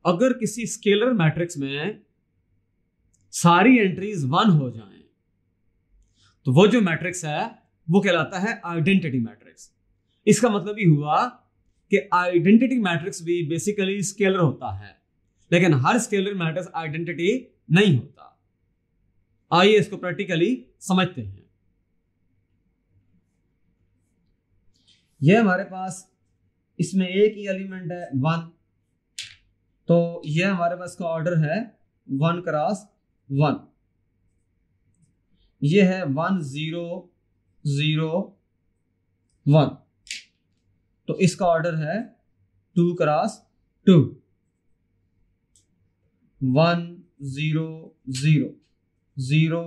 अगर किसी scalar matrix में सारी एंट्रीज 1 हो जाएं तो वो जो मैट्रिक्स है वो कहलाता है आइडेंटिटी मैट्रिक्स। इसका मतलब ही हुआ कि आइडेंटिटी मैट्रिक्स भी बेसिकली स्केलर होता है, लेकिन हर स्केलर मैट्रिक्स आइडेंटिटी नहीं होता। आइए इसको प्रैक्टिकली समझते हैं। यह हमारे पास इसमें एक ही एलिमेंट है 1, तो यह हमारे पास का ऑर्डर है 1 क्रॉस 1। यह है 1 0 0 1, तो इसका ऑर्डर है 2 क्रॉस 2। 1 0 0 0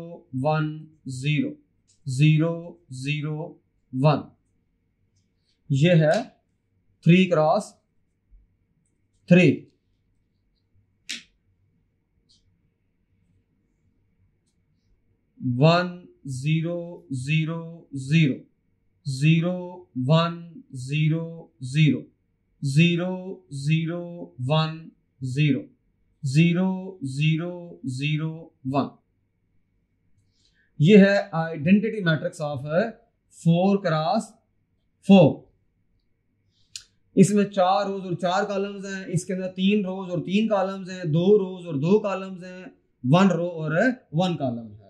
1 0 0 0 1, यह है 3 क्रॉस 3। 1 0 0 0 0 1 0 0 0 0 1 0 0 0 0 1, यह है आइडेंटिटी मैट्रिक्स ऑफ 4 क्रॉस 4। इसमें 4 रोज और 4 कॉलम्स हैं, इसके अंदर 3 रोज और 3 कॉलम्स हैं, 2 रोज और 2 कॉलम्स हैं, 1 रो और 1 कॉलम है।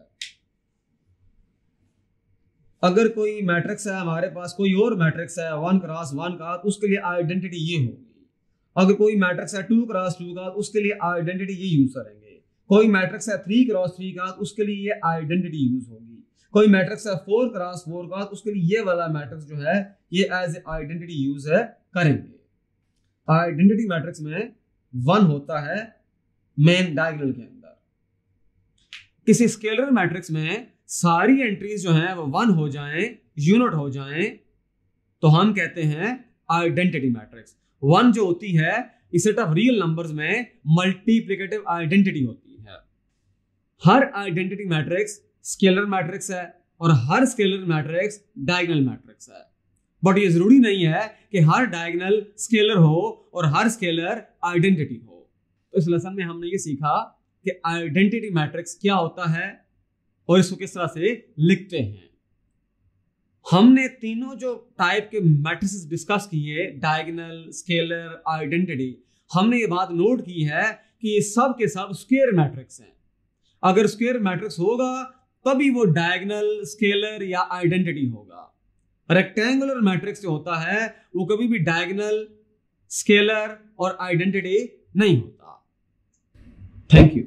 अगर कोई मैट्रिक्स है हमारे पास, कोई और मैट्रिक्स है 1 क्रॉस 1 का, तो उसके लिए आइडेंटिटी ये होगी। अगर कोई मैट्रिक्स है 2 क्रॉस 2 का, तो उसके लिए आइडेंटिटी ये यूज करेंगे। कोई मैट्रिक्स है 3 क्रॉस 3 का, तो उसके लिए ये आइडेंटिटी यूज होगी। कोई मैट्रिक्स है 4 क्रॉस 4 का, तो उसके लिए ये वाला मैट्रिक्स जो है ये एज ए आइडेंटिटी यूज करेंगे। आइडेंटिटी मैट्रिक्स में 1 होता है मेन डायगोनल के अंदर। किसी स्केलर मैट्रिक्स में सारी एंट्रीज जो हैं वो 1 हो जाएं, यूनिट हो जाएं, तो हम कहते हैं आइडेंटिटी मैट्रिक्स। 1 जो होती है इस सेट ऑफ रियल नंबर्स में मल्टीप्लिकेटिव आइडेंटिटी होती है। हर आइडेंटिटी मैट्रिक्स स्केलर मैट्रिक्स है और हर स्केलर मैट्रिक्स डायगोनल मैट्रिक्स है। बट ये जरूरी नहीं है कि हर डायगोनल स्केलर हो और हर स्केलर आइडेंटिटी हो। तो इस लेसन में हमने ये सीखा कि आइडेंटिटी मैट्रिक्स क्या होता है और इसको किस तरह से लिखते हैं। हमने तीनों जो टाइप के मैट्रिसेस डिस्कस किए, डायगोनल, स्केलर, आइडेंटिटी, हमने ये बात नोट की है कि ये सब के सब स्क्वायर मैट्रिक्स हैं। अगर स्क्वायर मैट्रिक्स होगा तभी वो डायगोनल, स्केलर या आइडेंटिटी होगा। रेक्टेंगुलर मैट्रिक्स जो होता है वो कभी भी डायगोनल, स्केलर और आइडेंटिटी नहीं होता। Thank you.